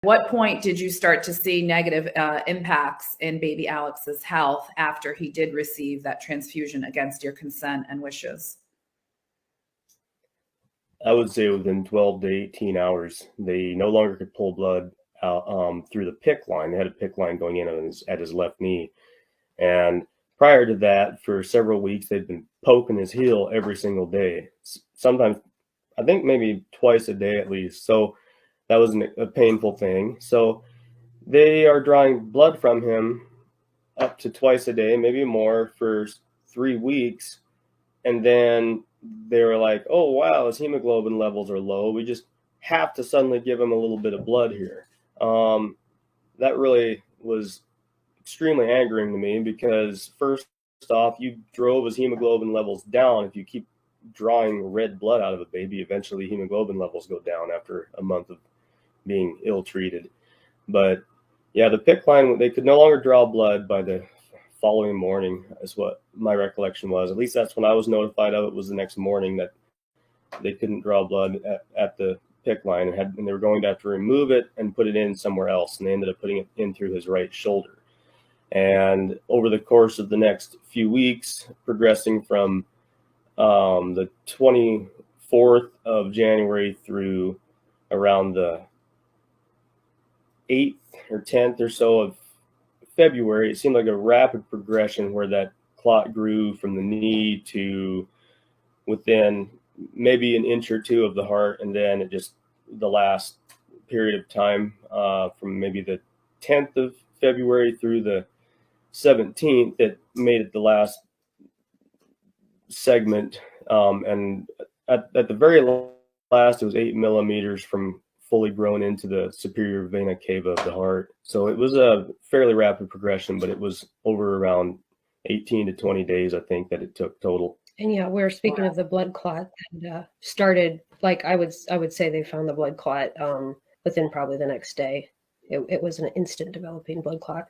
what point did you start to see negative impacts in baby Alex's health after he did receive that transfusion against your consent and wishes? I would say within 12 to 18 hours, they no longer could pull blood out through the PICC line. They had a PICC line going in at his left knee. And prior to that, for several weeks, they'd been poking his heel every single day. Sometimes, I think maybe twice a day at least. So that was a painful thing. So they are drawing blood from him up to twice a day, maybe more, for 3 weeks. And then they were like, oh, wow, his hemoglobin levels are low. We just have to suddenly give him a little bit of blood here. That really was extremely angering to me, because first off, you drove his hemoglobin levels down. If you keep drawing red blood out of a baby, eventually hemoglobin levels go down after a month of being ill-treated. But yeah, the PICC line, they could no longer draw blood by the following morning, is what my recollection was. At least that's when I was notified of it, was the next morning, that they couldn't draw blood at the PICC line, and they were going to have to remove it and put it in somewhere else. And they ended up putting it in through his right shoulder. And over the course of the next few weeks, progressing from the 24th of January through around the 8th or 10th or so of February, it seemed like a rapid progression where that clot grew from the knee to within maybe an inch or two of the heart. And then it just, the last period of time from maybe the 10th of February through the 17th, that made it the last segment. And at the very last, it was 8 millimeters from fully grown into the superior vena cava of the heart. So it was a fairly rapid progression, but it was over around 18 to 20 days, I think, that it took total. And yeah, we're speaking of the blood clot, and started, like, I would say they found the blood clot within probably the next day. It was an instant developing blood clot.